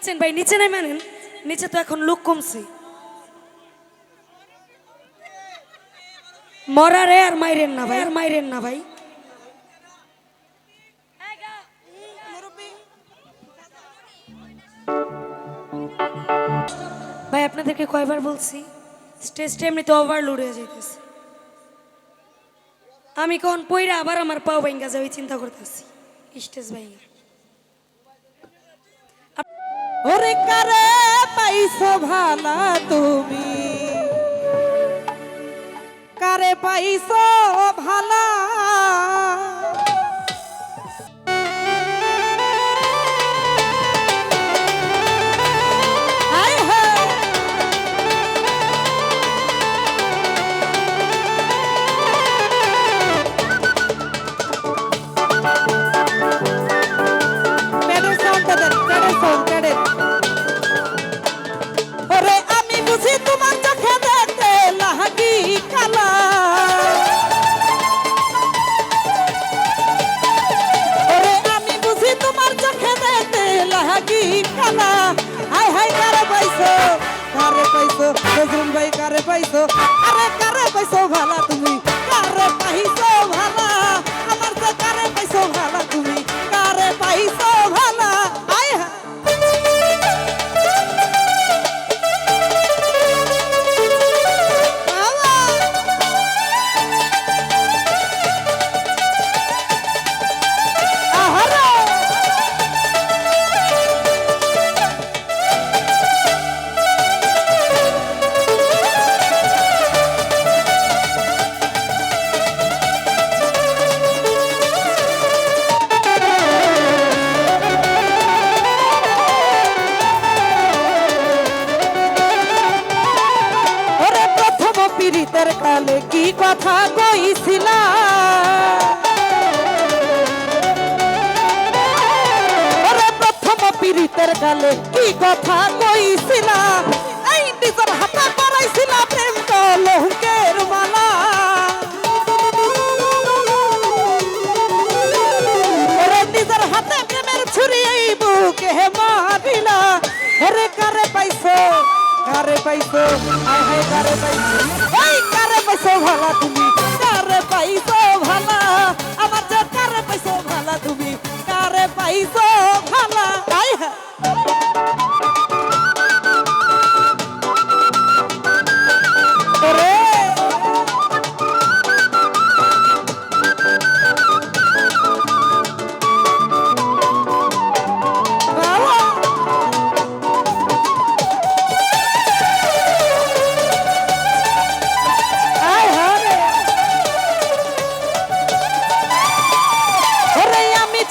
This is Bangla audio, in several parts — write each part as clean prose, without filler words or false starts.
আছেন ভাই? নিচে নাই মানেন, নিচে তো এখন লোক কমছে। মরারে আর মাইরেন না ভাই, আর মাইরেন না ভাই। ভাই আপনাদেরকে কয়বার বলছি, স্টেজটা এমনিতে ওভারলোড হয়ে যাইতেছে। আমি কখন পইরা আবার আমার পাও ভাঙ্গা যাবে চিন্তা করতেছি স্টেজ ভাঙ্গা। ওরে কারে পাইছো ভালা তুমি, কারে পাইছো ভালা, হায় হায়। প্যাডের সাউন্ডটা দেন, প্যাডের সাউন্ড, প্যাডের। ওরে আমি বুঝি তোমার চোখে দেখতে লাগি কালা, ওরে আমি বুঝি তোমার চোখে দেখতে লাগি কালা। হাই হাই কারে পাইছো, কারে পাইছো নজরুল ভাই, কারে পাইছো, আরে কারে পাইছো ভালা তুমি, কারে পাইছো ভালা, আমার তো কারে পাইছো ভালা তুমি, কারে পাইছো ভালা। হাই হাই পীড়িতের কালে কি কথা কইছিলা, ওরে প্রথম পীড়িতের কালে কি কথা কইছিলা, এই নিজের হাতে পরাইছিলা প্রেম কলঙ্কের মালা, ওরে নিজের হাতে প্রেমের ছুরি এই বুকে মারিলা। ওরে কারে পাইছো, কারে পাইছো, হায় হায় কারে পাইছো, এই কারে পাইছো ভালা তুমি, কারে পাইছো ভালা, আমার যে কারে পাইছো ভালা তুমি, কারে পাইছো ভালা। হায় হায় ওরে বাবা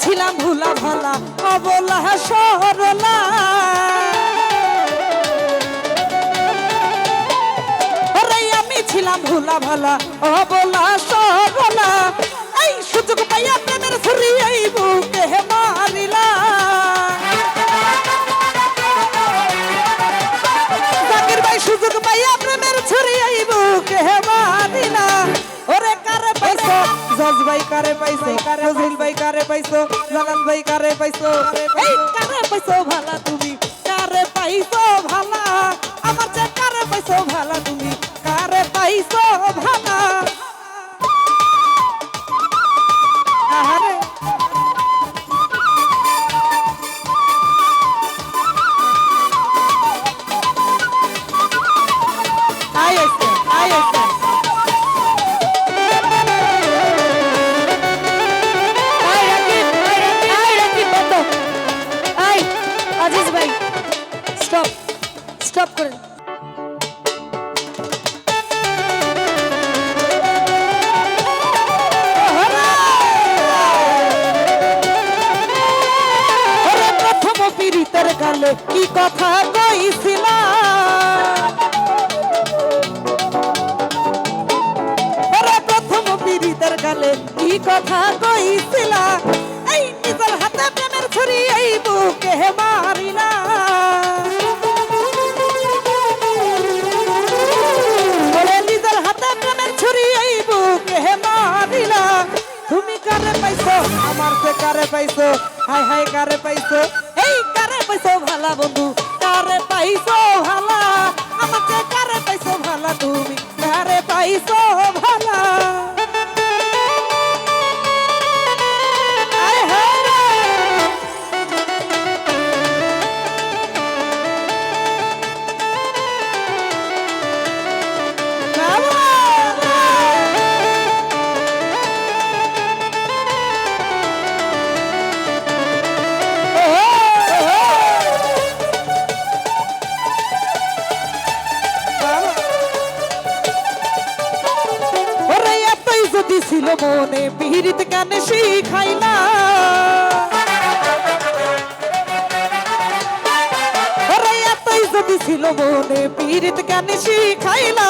ছিলাম ভুলা ভালা অবলা সরলা, ওরে আমি ছিলাম ভুলা ভালা অবলা সরলা, এই সুযোগ পাইয়া প্রেমের ছুরি এই বুকে মারিলা, জাকির ভাই সুযোগ পাইয়া প্রেমের ছুরি এই বুকে মারিলা। ওরে কারে পাইছো, জজ ভাই কারে পাইছো, নজরুল ভাই কারে পাইছো, জালাল ভাই কারে পাইছো, এই কারে পাইছো ভালা তুমি, কারে পাইছো ভালা, আমার যে কারে পাইছো ভালা তুমি, কারে পাইছো ভালা। আহারে আয় আইছে, আয় আইছে। আজিজ ভাই স্টপ, স্টপ করেন। প্রথম পীড়িতের গালে কি কথা কইছিলা, প্রথম পীড়িতের গালে কি কথা কইছিলা, এই নিজের হাতে প্রেমের ছুরি এই বুকে মারিলা, নিজের হাতে প্রেমের ছুরি এই বুকে মারিলা। তুমি কারে পাইছো, আমার সে কারে পাইছো, হায় হায় কারে পাইছো, এই কারে পাইছো ভালা বন্ধু কারে পাইছো ভালা আমার চেয়ে কারে পাইছো ভালা তুমি কারে পাইছো ভালা আয় হায় রে। ওরে এতই যদি ছিল মনে পিহিরিত কেন শিখাইলা ওরে এতই যদি ছিল মনে পিহিরিত কেন শিখাইলা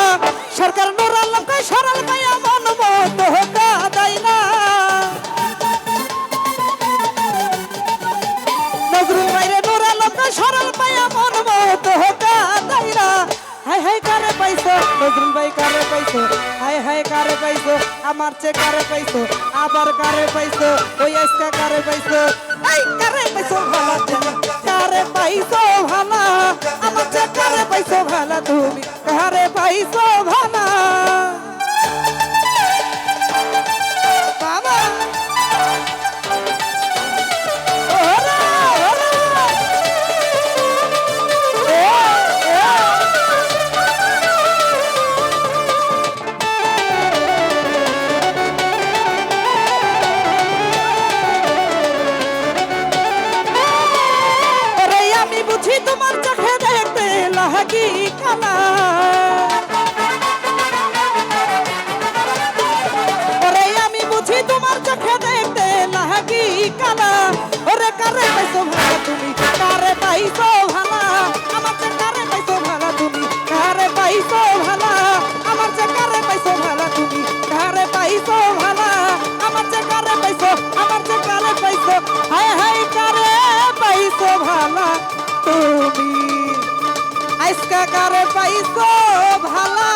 সরকার নোরাল লঙ্কায় সরল গায়া মন মত হোকা দাইলা নজরুল বাইরে নোরাল লঙ্কায় সরল পায়া মন মত হোকা দাইলা হাই হাই কারে পাইছো নজরুল ভাই কারে পাইছো হাই হাই কারে পাইছো আমার চেয়ে কারে পাইছো আবার কারে পাইছো ওই আজকা কারে পাইছো এই কারে পাইছো ভালা তুমি কারে পাইছো ভালা আমার চেয়ে কারে পাইছো ভালা তুমি কারে পাইছো ভালা বাবা ওরা ওরা বুঝি তোমার চোখে দেখতে লাগি কালা ওরে আমি বুঝি তোমার চোখে দেখতে লাগি কালা ওরে কারে পাইছো ভালা তুমি কারে পাইছো ভালা আমার চেয়ে কারে পাইছো ভালা তুমি কারে পাইছো ভালা আমার চেয়ে কারে পাইছো ভালা তুমি কারে পাইছো ভালা আমার চেয়ে কারে পাইছো আমার চেয়ে কারে পাইছো হায় হায় কারে পাইছো ভালা তুমি আজকা কারে পাইছো ভালা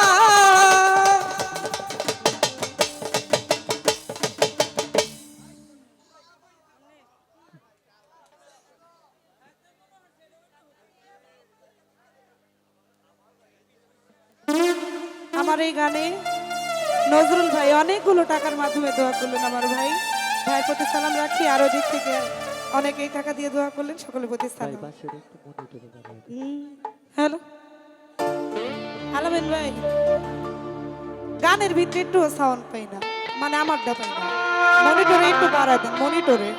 আমার এই গানে নজরুল ভাই অনেকগুলো টাকার মাধ্যমে দোয়া করলেন আমার ভাই ভাই প্রতি সালাম রাখি আরো দিক থেকে অনেকেই টাকা দিয়ে দোয়া করলেন সকলের প্রতি সালাম হ্যালো আলামিন ভাই গানের ভিতরে একটু সাউন্ড পাই না মানে আমারটা পাই না মনিটরে একটু বাড়া দেন মনিটরে